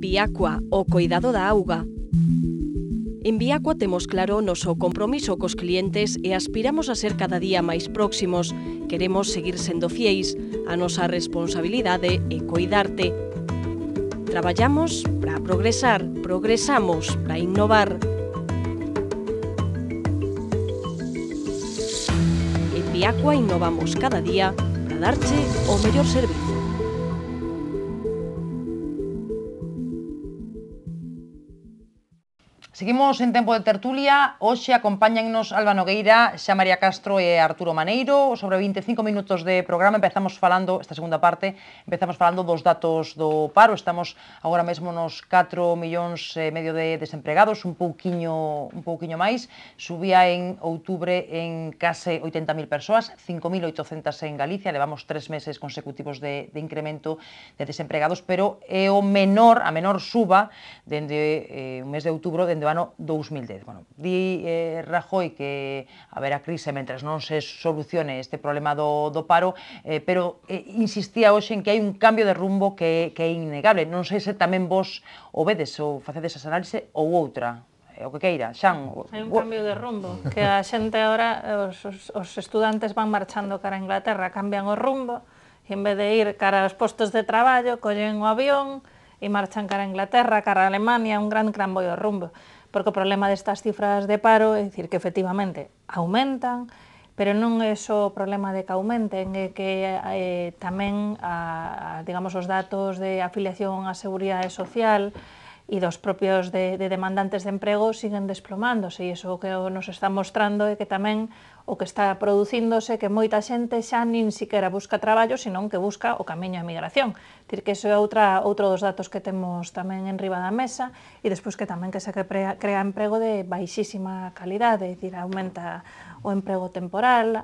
Viacua, o coidado da auga. En Viacua temos claro o noso compromiso cos clientes e aspiramos a ser cada día máis próximos. Queremos seguir sendo fieis. A nosa responsabilidade é coidarte. Traballamos para progresar, progresamos para innovar. En Viacua innovamos cada día para darche o mellor servizo. Seguimos en tempo de tertulia. Hoxe acompáñannos Alba Nogueira, Xa María Castro e Arturo Maneiro. Sobre 25 minutos de programa empezamos falando, esta segunda parte, empezamos falando dos datos do paro. Estamos agora mesmo nos 4,5 millóns de desempregados, un pouquiño máis. Subía en outubro en case 80.000 persoas, 5.800 en Galicia. Levamos 3 meses consecutivos de incremento de desempregados, pero é a menor suba dende o mes de outubro, dende o ano 2010. Bueno, di Rajoy que haberá crise mentres non se solucione este problema do paro, pero insistía hoxe en que hai un cambio de rumbo que é innegable. Non sei se tamén vos o vedes ou facedes esa análise ou outra. O que queira, Xan. Hai un cambio de rumbo, que a xente agora, os estudantes van marchando cara a Inglaterra, cambian o rumbo, e en vez de ir cara aos postos de traballo, collen o avión e marchan cara a Inglaterra, cara a Alemania, un gran cambio de rumbo. Porque o problema destas cifras de paro é dicir que efectivamente aumentan, pero non é só o problema de que aumenten, é que tamén digamos, os datos de afiliación á Seguridade Social e dos propios de demandantes de emprego siguen desplomándose, e iso que nos está mostrando é que tamén o que está producíndose que moita xente xa nin siquiera busca traballo, senón que busca o camiño a emigración. Dicir que iso é outro dos datos que temos tamén en riba da mesa, e despois que tamén que se crea emprego de baixísima calidade, dicir, aumenta o emprego temporal,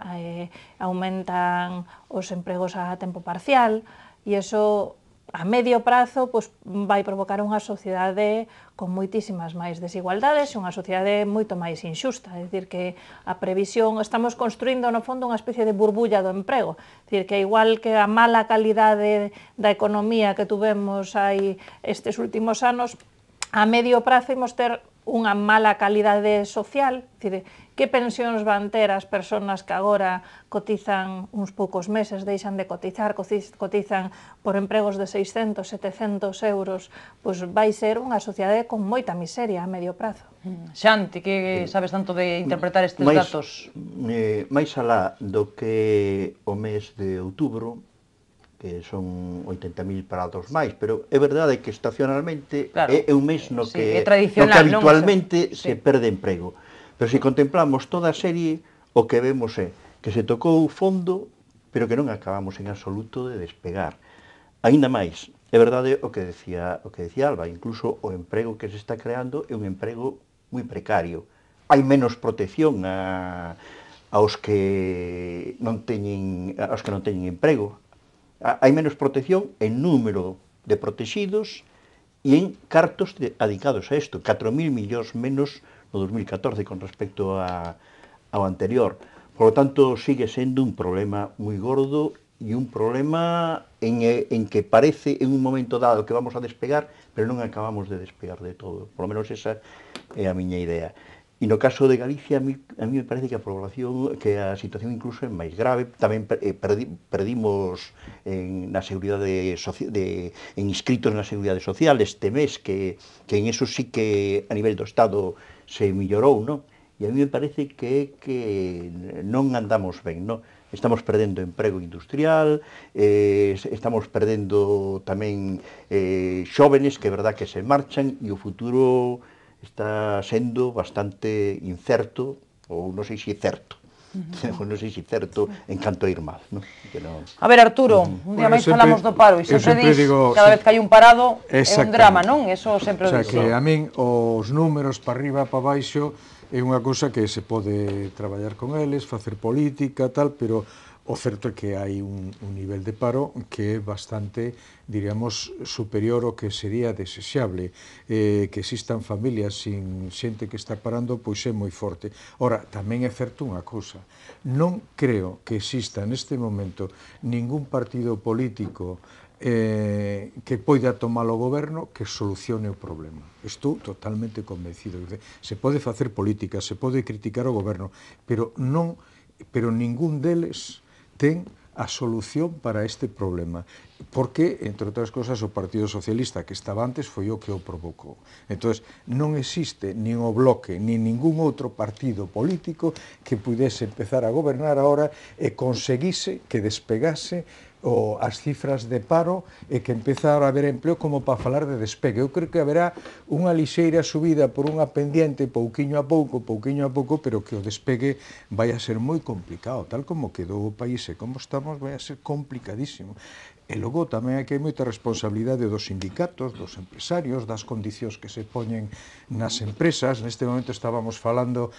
aumentan os empregos a tempo parcial, e iso a medio prazo vai provocar unha sociedade con moitísimas máis desigualdades e unha sociedade moito máis inxusta. É dicir, que a previsión, estamos construindo no fondo unha especie de burbulla do emprego. É dicir, que igual que a mala calidade da economía que tuvemos hai estes últimos anos, a medio prazo imos ter unha mala calidade social. É dicir, que pensións van ter as persoas que agora cotizan uns poucos meses, deixan de cotizar, cotizan por empregos de 600, 700 euros, pois vai ser unha sociedade con moita miseria a medio prazo. Xanti, que sabes tanto de interpretar estes datos? Máis alá do que o mes de outubro, que son 80.000 parados máis, pero é verdade que estacionalmente é un mes no que habitualmente se perde emprego. Pero se contemplamos toda a serie, o que vemos é que se tocou o fondo, pero que non acabamos en absoluto de despegar. Aínda máis, é verdade o que decía Alba, incluso o emprego que se está creando é un emprego moi precario. Hai menos protección aos que non teñen emprego. Hai menos protección en número de protegidos e en cartos dedicados a isto, 4.000 millóns menos no 2014 con respecto ao anterior. Por lo tanto, sigue sendo un problema moi gordo e un problema en que parece en un momento dado que vamos a despegar, pero non acabamos de despegar de todo. Por lo menos esa é a miña idea. E no caso de Galicia, a mí me parece que a situación incluso é máis grave. Tamén perdimos en inscritos na Seguridade Social este mes, que en eso sí que a nivel do Estado se mellorou, non? E a mí me parece que non andamos ben, non? Estamos perdendo emprego industrial, estamos perdendo tamén xóvenes que é verdad que se marchan, e o futuro está sendo bastante incerto, ou non sei se certo. Non sei se certo en canto a ir mal. A ver, Arturo, un día máis falamos do paro e sempre dis, cada vez que hai un parado é un drama, non? Eso sempre o digo. O sea, que a min os números para arriba, para baixo, é unha cousa que se pode traballar con eles, facer política, tal, pero o certo é que hai un nivel de paro que é bastante, diríamos, superior ao que sería desexable. Que existan familias sin xente que está parando, pois é moi forte. Ora, tamén é certo unha cousa. Non creo que exista neste momento ningún partido político que poida tomar o goberno que solucione o problema. Estou totalmente convencido. Se pode facer política, se pode criticar o goberno, pero ningún deles ten a solución para este problema, porque, entre outras cosas, o Partido Socialista que estaba antes foi o que o provocou. Entón, non existe nin o Bloque, nin ningún outro partido político que pudese empezar a gobernar agora e conseguise que despegase as cifras de paro e que empezar a haber empleo como para falar de despegue. Eu creo que haberá unha lixeira subida por unha pendiente pouquiño a pouco, pero que o despegue vai a ser moi complicado, tal como quedou o país e como estamos, vai a ser complicadísimo. E logo tamén hai que hai moita responsabilidade dos sindicatos, dos empresarios, das condicións que se poñen nas empresas. Neste momento estábamos vendo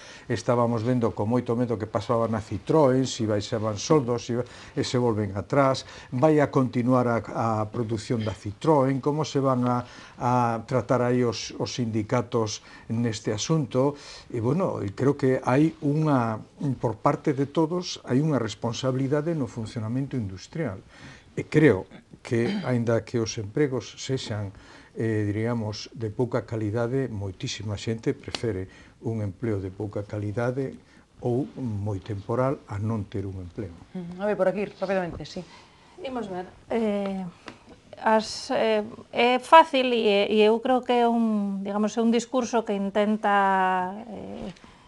con moito medo que pasaba na Citroën, se baixaban soldos, e se volven atrás, vai a continuar a produción da Citroën, como se van a tratar aí os sindicatos neste asunto. E, bueno, creo que hai por parte de todos, hai unha responsabilidade no funcionamento industrial. E creo que, aínda que os empregos sexan, diríamos, de pouca calidade, moitísima xente prefere un empleo de pouca calidade ou moi temporal a non ter un empleo. A ver, por aquí, rapidamente, sí. Imos ver. É fácil e eu creo que é un discurso que intenta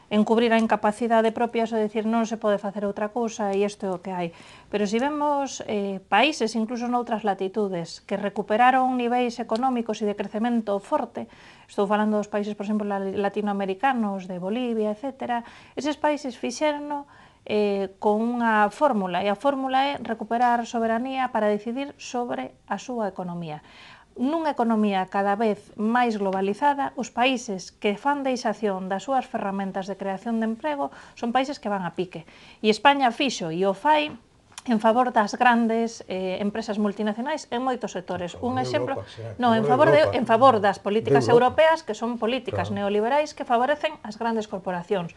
encubrir a incapacidade propia, é dicir, non se pode facer outra cousa e isto é o que hai. Pero se vemos países, incluso noutras latitudes, que recuperaron niveis económicos e de crecemento forte, estou falando dos países, por exemplo, latinoamericanos, de Bolivia, etc., eses países fixeron con unha fórmula, e a fórmula é recuperar soberanía para decidir sobre a súa economía. Nunha economía cada vez máis globalizada, os países que fan deixación das súas ferramentas de creación de emprego son países que van a pique. E España fixo e o fai en favor das grandes empresas multinacionais en moitos sectores. Un exemplo, en favor das políticas europeas, que son políticas neoliberais que favorecen as grandes corporacións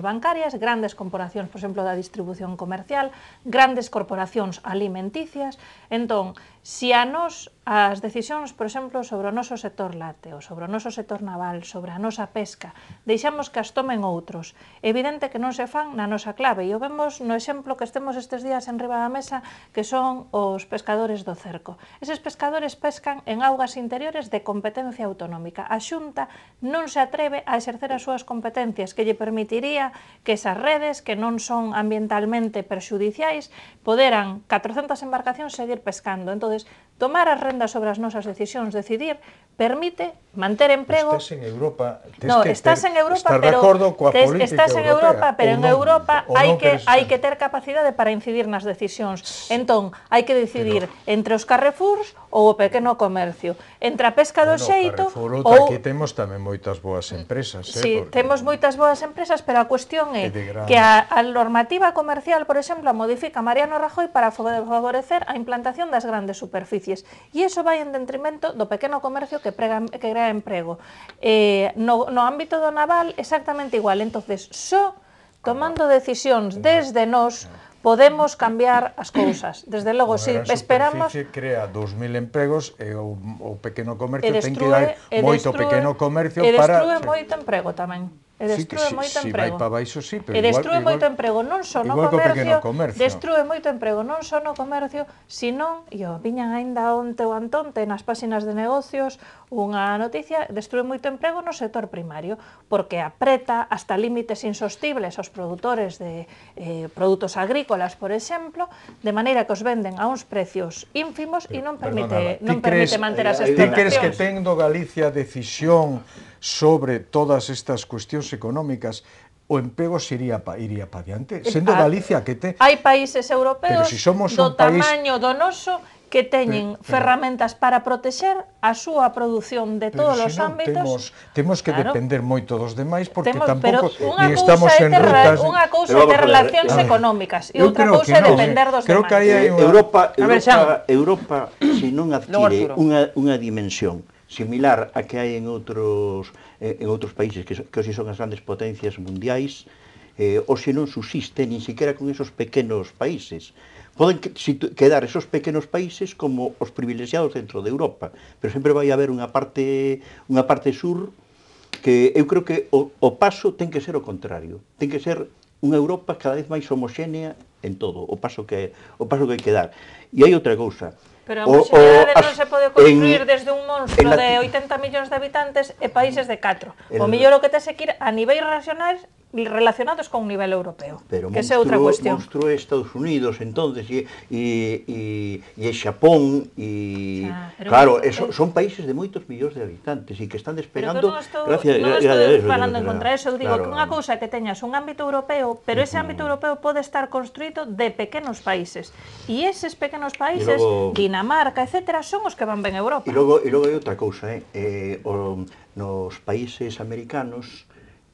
bancarias, grandes corporacións, por exemplo, da distribución comercial, grandes corporacións alimenticias. Entón, se a nós as decisións, por exemplo, sobre o noso sector lácteo, sobre o noso sector naval, sobre a nosa pesca, deixamos que as tomen outros. É evidente que non se fan na nosa clave, e o vemos no exemplo que estemos estes días en riba da mesa, que son os pescadores do cerco. Eses pescadores pescan en augas interiores de competencia autonómica. A Xunta non se atreve a exercer as súas competencias, que lle permitiría que esas redes, que non son ambientalmente perxudiciais, poderan 400 embarcacións seguir pescando. Entón, tomar as rendas sobre as nosas decisións, decidir, permite manter emprego. Estás en Europa, estás en Europa, pero en Europa hai que ter capacidade para incidir nas decisións. Entón, hai que decidir entre os Carrefours ou o pequeno comercio, entre a pesca do xeito ou... Aquí temos tamén moitas boas empresas. Sí, temos moitas boas empresas, pero a cuestión é que a normativa comercial, por exemplo, a modifica Mariano Rajoy para favorecer a implantación das grandes superficies. E iso vai en detrimento do pequeno comercio que crea emprego. No ámbito do naval, exactamente igual. Entonces, só tomando decisións desde nós, podemos cambiar as cousas. Desde logo, se esperamos... A superficie crea 2.000 empregos e o pequeno comercio ten que dar moito pequeno comercio para... E destrue moito emprego tamén. E destrue moito emprego. Se vai para baixo, sí, pero igual... E destrue moito emprego non só no comercio, destrue moito emprego non só no comercio, sino, e viñan aínda onte ou antonte nas páxinas de negocios unha noticia, destrue moito emprego no sector primario, porque apreta hasta límites insostibles aos produtores de produtos agrícolas, por exemplo, de maneira que os venden a uns precios ínfimos e non permite manter as exportacións. Ti crees que tendo Galicia decisión sobre todas estas cuestións económicas, o emprego se iría pa diante? Sendo Galicia que ten... Hai países europeos do tamaño do noso que teñen ferramentas para protexer a súa produción de todos os ámbitos. Temos que depender moito dos demais, porque tampouco ni estamos en rutas... Unha cousa é ter relacións económicas e outra cousa é depender dos demais. Europa, se non adquire unha dimensión similar a que hai en outros países que hoxe son as grandes potencias mundiais, hoxe non subsiste nin siquiera con esos pequenos países, poden quedar esos pequenos países como os privilexiados dentro de Europa, pero sempre vai haber unha parte sur que eu creo que o paso ten que ser o contrario, ten que ser unha Europa cada vez máis homoxénea en todo, o paso que hai que dar. E hai outra cousa. Pero a homoxeneidade non se pode construir desde un monstro de 80 millóns de habitantes e países de 4. O mellor o que tese que ir a niveis regionais relacionados con un nivel europeo, pero que esa é outra cuestión. Monstruo é Estados Unidos, entonces, e Xapón, e claro, son países de moitos millóns de habitantes e que están despegando gracias a eso. Non estou falando en contra eso, eu digo que unha cousa é que teñas un ámbito europeo, pero ese ámbito europeo pode estar construído de pequenos países, e eses pequenos países, Dinamarca, etcétera, son os que van ben a Europa. E logo hai outra cousa, nos países americanos,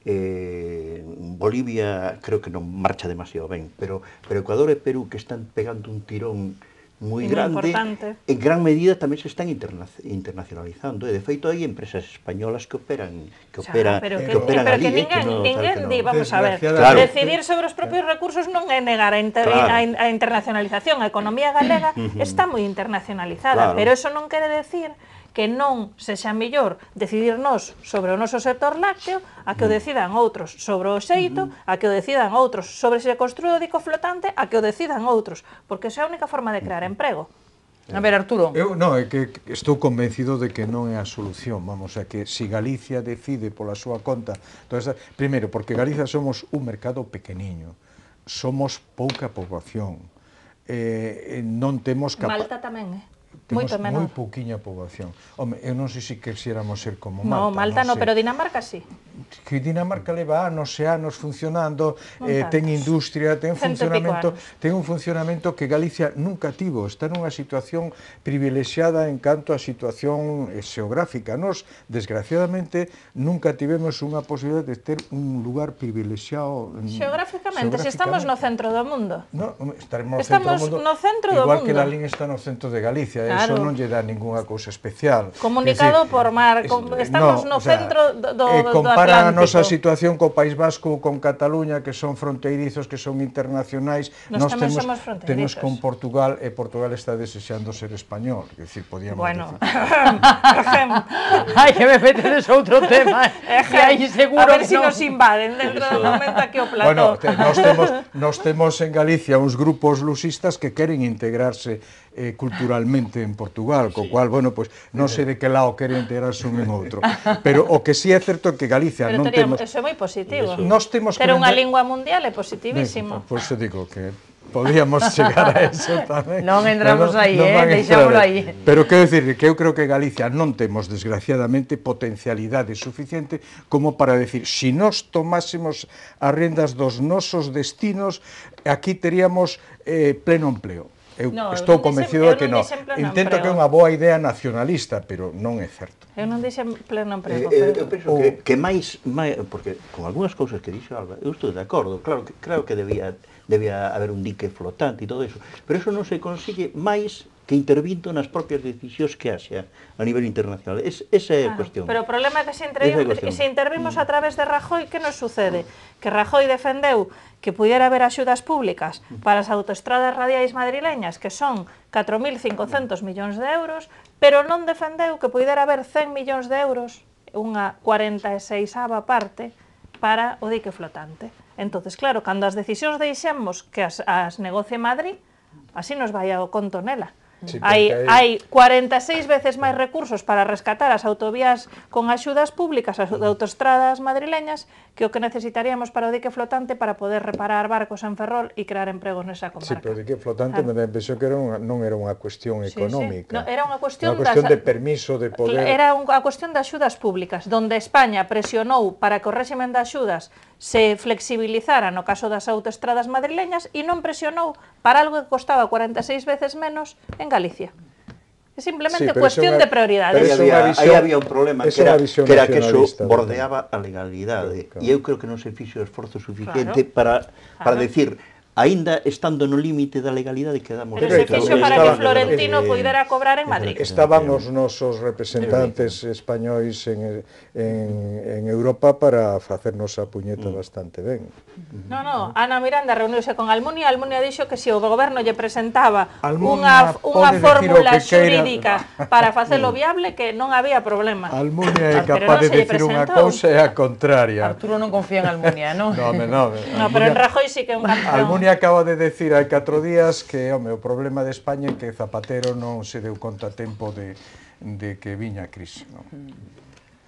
Bolivia creo que non marcha demasiado ben, pero Ecuador e Perú, que están pegando un tirón moi grande, en gran medida tamén se están internacionalizando, e de feito hai empresas españolas que operan ali, ninguén di, vamos a ver, decidir sobre os propios recursos non é negar a internacionalización. A economía galega está moi internacionalizada, pero eso non quere decir que non sexa mellor decidir nós sobre o noso sector lácteo a que o decidan outros sobre o xeito, a que o decidan outros sobre se construe o dico flotante, a que o decidan outros, porque esa é a única forma de crear emprego. A ver, Arturo. Non, é que estou convencido de que non é a solución, vamos, é que se Galicia decide pola súa conta, primeiro, porque Galicia somos un mercado pequeniño, somos pouca poboación, non temos Malta tamén, temos moi pouquiña poboación. Home, eu non sei se quixéramos ser como Malta. Non, Malta non, pero Dinamarca sí. Que Dinamarca leva anos e anos funcionando, ten industria, ten funcionamento, ten un funcionamento que Galicia nunca tivo, está nunha situación privilexiada en canto a situación xeográfica. Nos, desgraciadamente, nunca tivemos unha posibilidade de ter un lugar privilexiado xeográficamente, se estamos no centro do mundo. Estamos no centro do mundo. Igual que Lalín está no centro de Galicia, eso non lle dá ninguna cousa especial. Comunicado por mar, estamos no centro do Atlántico. Compara a nosa situación co País Vasco, con Cataluña, que son fronteirizos, que son internacionais. Nos temos con Portugal, e Portugal está desexando ser español. É dicir, podíamos decir. Ai, que me metedes outro tema. Que aí seguro a ver se nos invaden dentro do momento aquí o plató. Nos temos en Galicia uns grupos lusistas que queren integrarse culturalmente en Portugal, co cual, bueno, pois non sei de que lado queren integrarse un en outro. Pero o que sí é certo é que Galicia non temos... Eso é moi positivo. Ter unha lingua mundial é positivísimo. Por iso digo que podíamos chegar a eso tamén. Non entramos aí, deixámoslo aí. Pero quero dicir que eu creo que Galicia non temos, desgraciadamente, potencialidade suficiente como para decir, se nós tomásemos as rendas dos nosos destinos, aquí teríamos pleno empleo. Eu estou convencido de que non. Intento que é unha boa idea nacionalista, pero non é certo. Eu non dixen pleno emprego. Eu penso que máis, porque con algunhas cousas que dixo Alba, eu estou de acordo, claro que debía haber un dique flotante e todo eso, pero eso non se consigue máis que intervindo nas propias decisións que haxa a nivel internacional. Esa é a cuestión. Pero o problema é que se intervimos a través de Rajoy, que nos sucede? Que Rajoy defendeu que pudiera haber axudas públicas para as autoestradas radiais madrileñas, que son 4.500 millóns de euros, pero non defendeu que pudiera haber 100 millóns de euros, unha 46ª parte, para o dique flotante. Entonces, claro, cando as decisións deixemos que as negocie Madrid, así nos vai ao conto nela. Sí, hai 46 veces máis recursos para rescatar as autovías con axudas públicas, as autoestradas madrileñas, que o que necesitaríamos para o dique flotante para poder reparar barcos en Ferrol e crear empregos nesa comarca. Sí, pero o dique flotante me dá a impresión que non era unha cuestión económica. Era unha cuestión de permiso, de poder... Era unha cuestión de axudas públicas, donde España presionou para que o réximen de axudas se flexibilizara no caso das autoestradas madrileñas e non presionou para algo que costaba 46 veces menos en Galicia. É simplemente cuestión de prioridades. Aí había un problema, que era que eso bordeaba a legalidade. E eu creo que non se fixo esforzo suficiente para decir aínda estando no límite da legalidade quedamos... Pero se fixo para que Florentino poidera cobrar en Madrid. Estaban os nosos representantes españois en Europa para facernos a puñeta bastante ben. No, Ana Miranda reuniuse con Almunia dixo que se o goberno lle presentaba unha fórmula xurídica para facelo viable, que non había problema. Almunia é capaz de decir unha cousa e a contraria. Arturo non confía en Almunia, non? No, pero en Rajoy sí que é un campeón. Almunia acaba de decir hai 4 días que, home, o problema de España é que Zapatero non se deu conta a tempo de que viña a crise, non?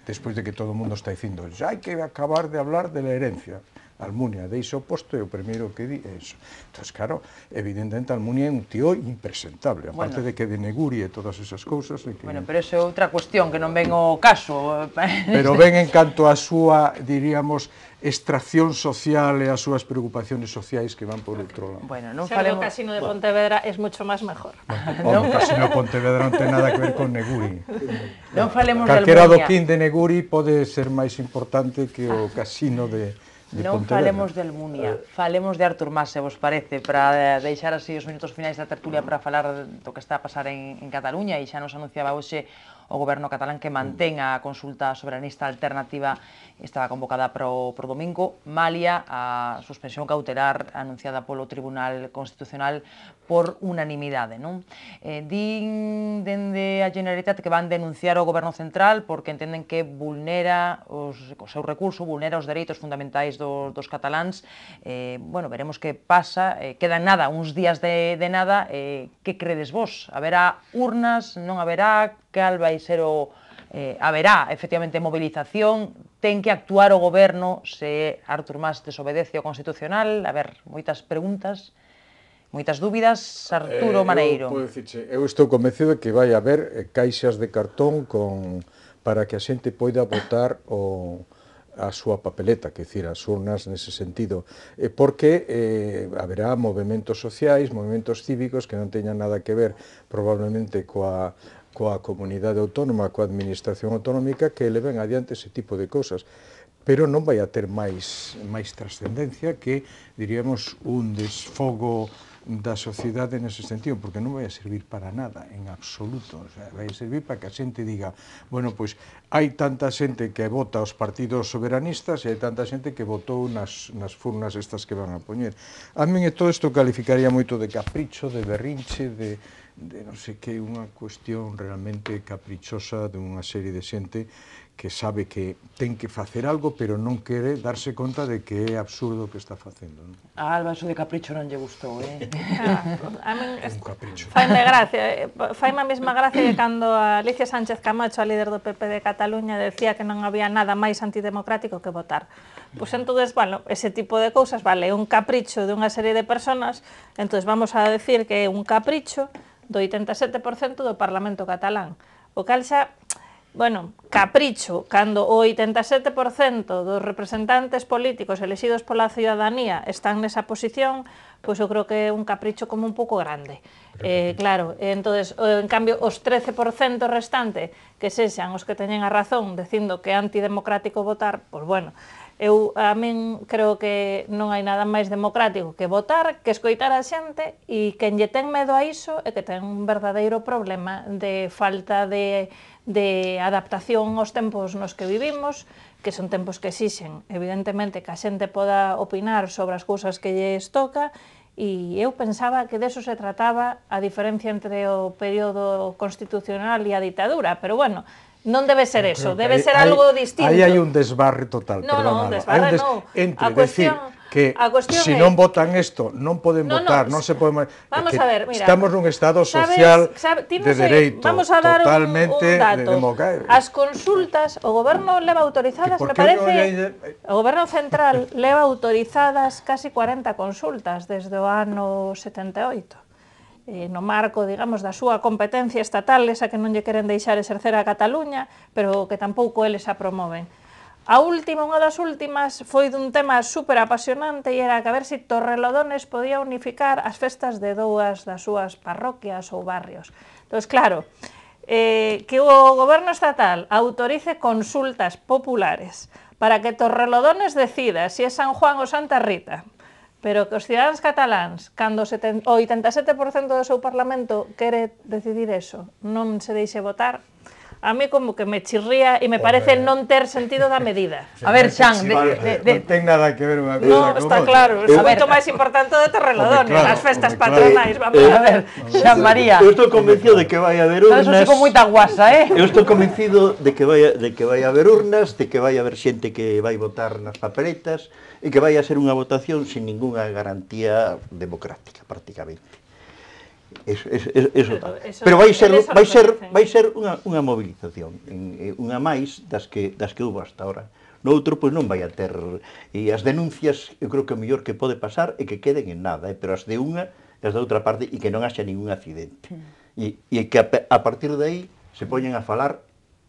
Despois de que todo o mundo está dicindo hai que acabar de hablar de la herencia. Almunia deixa o posto e o primeiro que di é iso. Entón, claro, evidentemente Almunia é un tío impresentable, aparte de que de Neguri e todas esas cousas. Bueno, pero iso é outra cuestión que non ven o caso. Pero ven en canto a súa, diríamos, extracción social e as súas preocupaciones sociais que van por outro lado. Bueno, non falemos... O Casino de Pontevedra é mucho máis mejor. O Casino de Pontevedra non ten nada que ver con Neguri. Non falemos de Almunia. Calquera adoquín de Neguri pode ser máis importante que o Casino de non falemos de Almunia, falemos de Artur Mas, se vos parece, para deixar así os minutos finais da tertulia para falar do que está a pasar en Cataluña, e xa nos anunciaba hoxe o goberno catalán que mantén a consulta soberanista alternativa, estaba convocada para o domingo, malia a suspensión cautelar anunciada polo Tribunal Constitucional por unanimidade, non? Din dende a Generalitat que van denunciar o goberno central porque entenden que vulnera o seu recurso, vulnera os dereitos fundamentais dos cataláns. Bueno, veremos que pasa, quedan nada, uns días de nada. Que credes vos? Haberá urnas, non haberá? Cal vai ser o... haberá, efectivamente, movilización? Ten que actuar o goberno se Artur Mas desobedece o Constitucional? A ver, moitas preguntas, moitas dúbidas. Arturo Maneiro. Eu estou convencido de que vai haber caixas de cartón para que a xente poida votar a súa papeleta, que dicir, as urnas nese sentido, porque haberá movementos sociais, movementos cívicos que non teñan nada que ver probablemente coa comunidade autónoma, coa administración autonómica, que leven adiante ese tipo de cousas. Pero non vai a ter máis trascendencia que, diríamos, un desfogo da sociedade nese sentido, porque non vai a servir para nada, en absoluto. O sea, vai a servir para que a xente diga, bueno, pois, hai tanta xente que vota os partidos soberanistas e hai tanta xente que votou nas furnas estas que van a poñer. A min todo isto calificaría moito de capricho, de berrinche, de non sei que, unha cuestión realmente caprichosa de unha serie de xente que sabe que ten que facer algo, pero non quere darse conta de que é absurdo o que está facendo. A Alba, eso de capricho non lle gustou, A min faime gracia, faime a mesma gracia que cando a Alicia Sánchez Camacho, a líder do PP de Cataluña, decía que non había nada máis antidemocrático que votar. Pois entonces, bueno, ese tipo de cousas, vale, un capricho de unha serie de personas, entonces vamos a decir que é un capricho do 87% do Parlamento catalán. O cal xa, bueno, capricho, cando o 87% dos representantes políticos elexidos pola ciudadanía están nesa posición, pois eu creo que é un capricho como un pouco grande. Claro, entonces, en cambio, os 13% restante, que sexan os que teñen a razón dicindo que é antidemocrático votar, pois bueno, a min creo que non hai nada máis democrático que votar, que escoitar a xente, e quen lle ten medo a iso é que ten un verdadeiro problema de falta de adaptación aos tempos nos que vivimos, que son tempos que exixen, evidentemente, que a xente poda opinar sobre as cousas que lles toca, e eu pensaba que deso se trataba a diferencia entre o período constitucional e a ditadura, pero bueno, non debe ser eso, debe ser algo distinto. Aí hai un desbarre total, non, desbarre non. Entre decir que se non votan isto, non poden votar, non se poden... Vamos a ver, mira, estamos nun estado social de dereito, totalmente democrático. As consultas, o goberno leva autorizadas, me parece, o goberno central leva autorizadas casi 40 consultas desde o ano 78. No marco, digamos, da súa competencia estatal, esa que non lle queren deixar exercer a Cataluña, pero que tampouco eles a promoven. A última, unha das últimas, foi dun tema super apasionante, e era que a ver se Torrelodones podía unificar as festas de dúas das súas parroquias ou barrios. Entón, claro, que o goberno estatal autorice consultas populares para que Torrelodones decida se é San Juan ou Santa Rita, pero que os cidadáns cataláns, cando o 87% do seu Parlamento quere decidir eso, non se deixe votar, a mí como que me chirría e me parece non ter sentido da medida. A ver, Xan, non ten nada que ver unha cosa con outra. No, está claro, é moito máis importante o de Torrelodones, as festas patronais, vamos a ver. Xan María. Eu estou convencido de que vai haber urnas. Eso sí con moita guasa, Eu estou convencido de que vai haber urnas, de que vai haber xente que vai votar nas papeletas e que vai a ser unha votación sin ninguna garantía democrática, prácticamente. Pero vai ser unha movilización, unha máis das que houve hasta ahora. No outro, pois non vai a ter, e as denuncias, eu creo que o mellor que pode pasar é que queden en nada, pero as de unha e as da outra parte, e que non haxa ningún accidente. E que a partir de aí se poñen a falar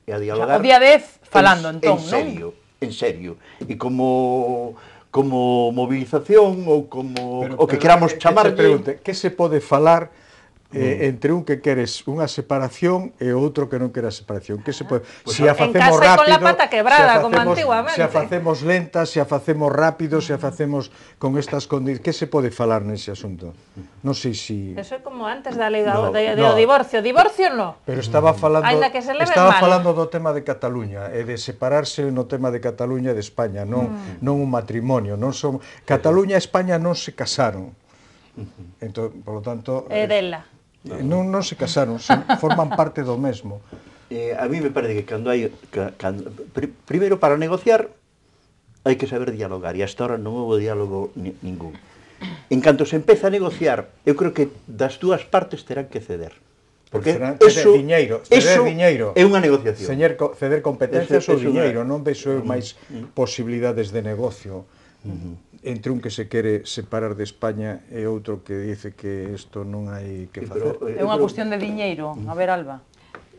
e a dialogar. O día 10 falando, entón, non? En serio. E como movilización ou como o que queramos chamarlle. Que se pode falar entre un que queres unha separación e outro que non quere a separación? Que se pode, se a facemos rápido, con la pata quebrada, como antiguamente. Se a facemos lenta, se a facemos rápido, se a facemos con estas condicións, que se pode falar nese asunto? Non sei se... Eso é como antes da lei do divorcio. Divorcio non. Pero estaba falando do tema de Cataluña e de separarse no tema de Cataluña e de España, non un matrimonio, non son Cataluña e España non se casaron. Entón, por lo tanto, dela. Non se casaron, forman parte do mesmo. A mí me parece que cando hai... Primeiro, para negociar, hai que saber dialogar, e hasta ahora non houve diálogo ningún. En canto se empeza a negociar, eu creo que das dúas partes terán que ceder. Porque eso é unha negociación. Ceder competencias ou diñeiro, non vexo máis posibilidades de negocio. Entre un que se quere separar de España e outro que dice que isto non hai que facer. É unha cuestión de diñeiro. A ver, Alba.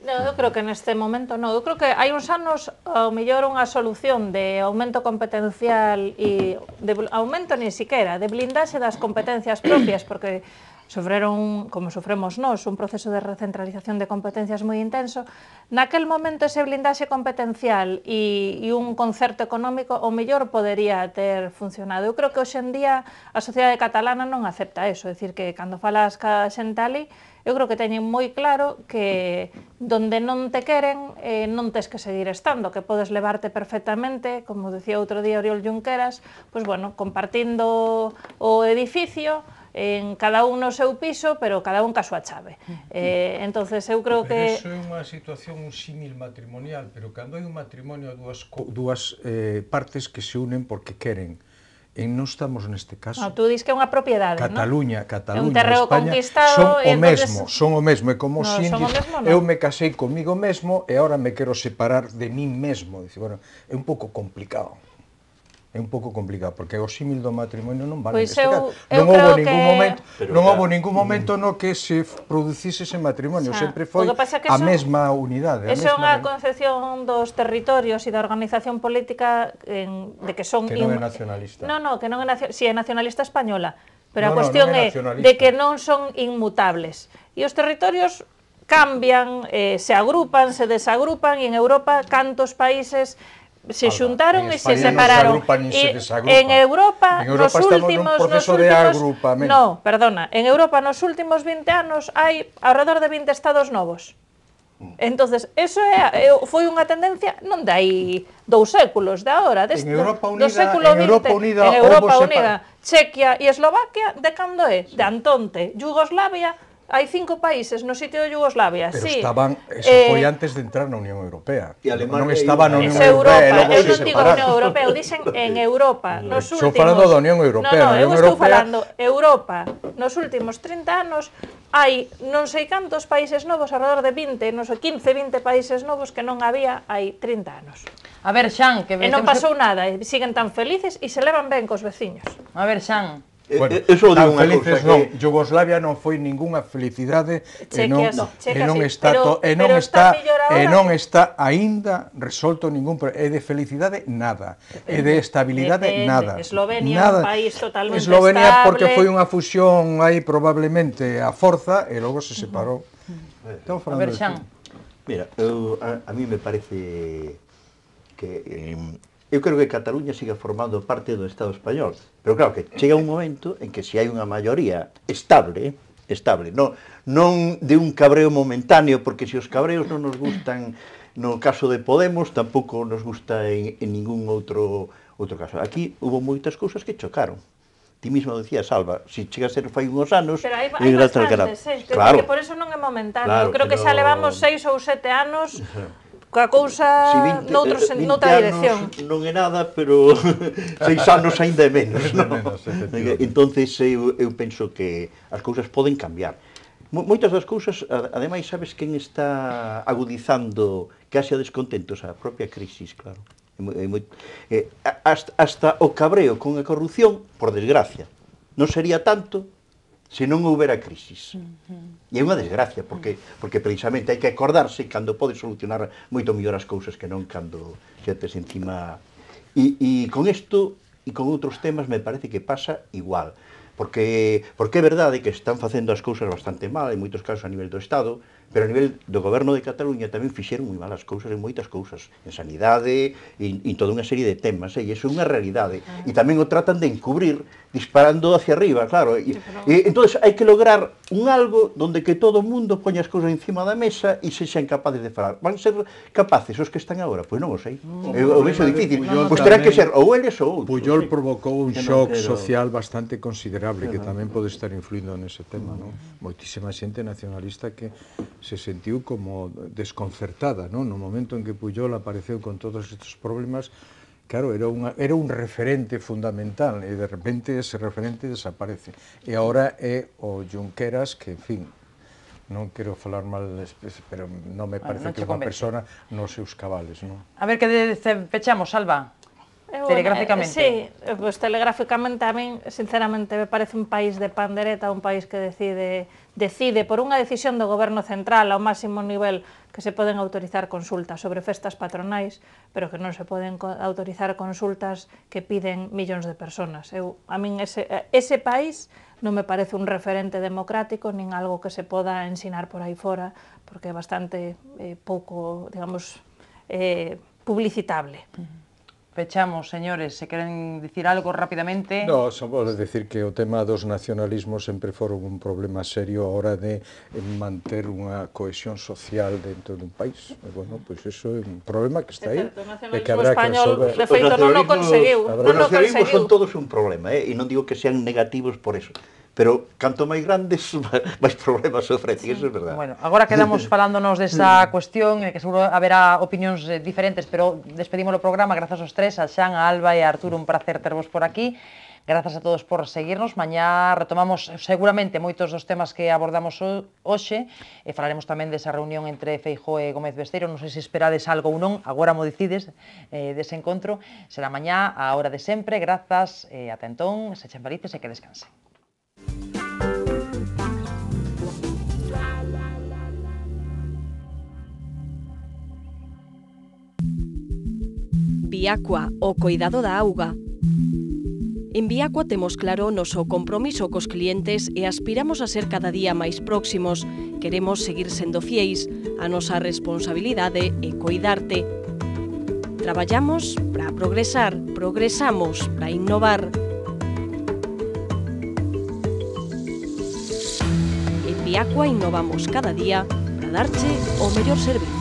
Non, eu creo que neste momento non. Eu creo que hai uns anos, ao mellor, unha solución de aumento competencial e de aumento ni siquiera, de blindaxe das competencias propias, porque sofreron, como sofremos nós, un proceso de recentralización de competencias moi intenso. Naquel momento ese blindaxe competencial e un concerto económico o mellor podería ter funcionado. Eu creo que hoxe en día a sociedade catalana non acepta eso, é dicir, que cando falas ca xente ali, eu creo que teñen moi claro que donde non te queren non tes que seguir estando, que podes levarte perfectamente, como decía outro día Oriol Junqueras, pois bueno, compartindo o edificio, en cada un no seu piso, pero cada un ca súa chave. Entonces eu creo que... Pero iso é unha situación un símil matrimonial, pero cando hai un matrimonio dúas partes que se unen porque queren, e non estamos neste caso. Tú dis que é unha propiedade, Cataluña, un terreo conquistado, son o mesmo, e como sindes, eu me casei comigo mesmo e agora me quero separar de min mesmo. Bueno, é un pouco complicado. É un pouco complicado, porque o símil do matrimonio non vale neste caso. Non houve ningún momento no que se producise ese matrimonio, sempre foi a mesma unidade. Esa é unha concepción dos territorios e da organización política de que son... Que non é nacionalista. Non, que non é nacionalista, si é nacionalista española, pero a cuestión é de que non son inmutables. E os territorios cambian, se agrupan, se desagrupan, e en Europa cantos países se xuntaron e se separaron. En Europa nos últimos nos últimos 20 anos hai alrededor de 20 estados novos. Entonces, eso foi unha tendencia non de hai 2 séculos, de agora, do século XX, en Europa Unida, Chequia e Eslovaquia, de cando é? De Antonte, Yugoslavia. Hai 5 países no sitio de Yugoslavia, pero estaban, eso foi antes de entrar na Unión Europea. Non estaba na Unión Europea e logo se separaron. Eu non digo Unión Europea, eu dixen en Europa. Estou falando da Unión Europea. Non, eu estou falando Europa. Nos últimos 30 anos hai non sei cantos países novos, alrededor de 20, non sei, 15, 20 países novos que non había hai 30 anos. A ver, Xan, que... E non pasou nada, siguen tan felices e se levan ben cos veciños. A ver, Xan... Bueno, tan felices non, Yugoslavia non foi ningunha felicidade e non está aínda resolto ningún problema, e de felicidade nada, e de estabilidade nada. Eslovenia é un país totalmente estable. Eslovenia porque foi unha fusión aí probablemente a forza e logo se separou. A ver, Xan. Mira, a mí me parece que eu creo que Cataluña siga formando parte do Estado español, pero claro que chega un momento en que se hai unha maioría estable, non de un cabreo momentáneo, porque se os cabreos non nos gustan no caso de Podemos, tampouco nos gusta en ningún outro caso. Aquí hubo moitas cousas que chocaron. Ti mesmo decías, Alba, se chega a ser fai uns anos... Pero hai bastantes, claro. Que por eso non é momentáneo. Claro, creo que xa levamos 6 ou 7 anos coa cousa noutra dirección. Non é nada, pero 6 anos ainda é menos, non? Entonces, eu penso que as cousas poden cambiar. Moitas das cousas, ademais, sabes quen está agudizando que haxa descontentos? A propia crisis, claro. Hasta o cabreo con a corrupción, por desgracia, non sería tanto se non houbera crisis. E é unha desgracia, porque precisamente hai que acordarse cando pode solucionar moito mellor as cousas que non cando xa tes encima. E con isto e con outros temas me parece que pasa igual. Porque é verdade que están facendo as cousas bastante mal, en moitos casos a nivel do Estado, pero a nivel do goberno de Cataluña tamén fixeron moi malas cousas en moitas cousas, en sanidade, en toda unha serie de temas, e iso é unha realidade. E tamén o tratan de encubrir, disparando hacia arriba, claro. E entón, hai que lograr un algo donde que todo o mundo poña as cousas encima da mesa e se xan capaces de falar. Van ser capaces os que están agora? Pois non o sei. O vexo difícil. Pois terán que ser ou eles ou outros. Pujol provocou un shock social bastante considerable que tamén pode estar influindo nese tema, non? Moitísima xente nacionalista que se sentiu como desconcertada, non? No momento en que Pujol apareceu con todos estes problemas, claro, era un referente fundamental e de repente ese referente desaparece. E agora é o Junqueras que, en fin, non quero falar mal, pero non me parece que é unha persona nos seus cabales, non? A ver, que pechamos, Alba? Telegráficamente. Sí, pues telegráficamente a min, sinceramente, me parece un país de pandereta, un país que decide por unha decisión do goberno central ao máximo nivel que se poden autorizar consultas sobre festas patronais, pero que non se poden autorizar consultas que piden millóns de personas. A min ese país non me parece un referente democrático, nin algo que se poda ensinar por aí fora, porque é bastante pouco, digamos, publicitable. Pechamos, señores, se queren dicir algo rapidamente. No, só vou decir que o tema dos nacionalismos sempre foron un problema serio a hora de manter unha cohesión social dentro dun país. E, bueno, pois iso é un problema que está aí. O nacionalismo español, de feito, non o conseguiu. Os nacionalismos son todos un problema, e non digo que sean negativos por eso. Pero canto máis grandes, máis problemas sofreten, eso é verdade. Bueno, agora quedamos falándonos desa cuestión, que seguro haberá opinións diferentes, pero despedimos o programa, grazas aos tres, a Xan, a Alba e a Arturo, un placer tervos por aquí. Grazas a todos por seguirnos. Mañá retomamos seguramente moitos dos temas que abordamos hoxe, e falaremos tamén desa reunión entre Feijóo e Gómez Besteiro. Non sei se esperades algo ou non, agora mo decides dese encontro. Será mañá a hora de sempre. Grazas, ata entón, sechen felices e que descansen. Viacua, o coidado da auga. En Viacua temos claro o noso compromiso cos clientes e aspiramos a ser cada día máis próximos. Queremos seguir sendo fieis. A nosa responsabilidade é coidarte. Traballamos para progresar, progresamos para innovar. En Viacua innovamos cada día para darche o mellor servizo.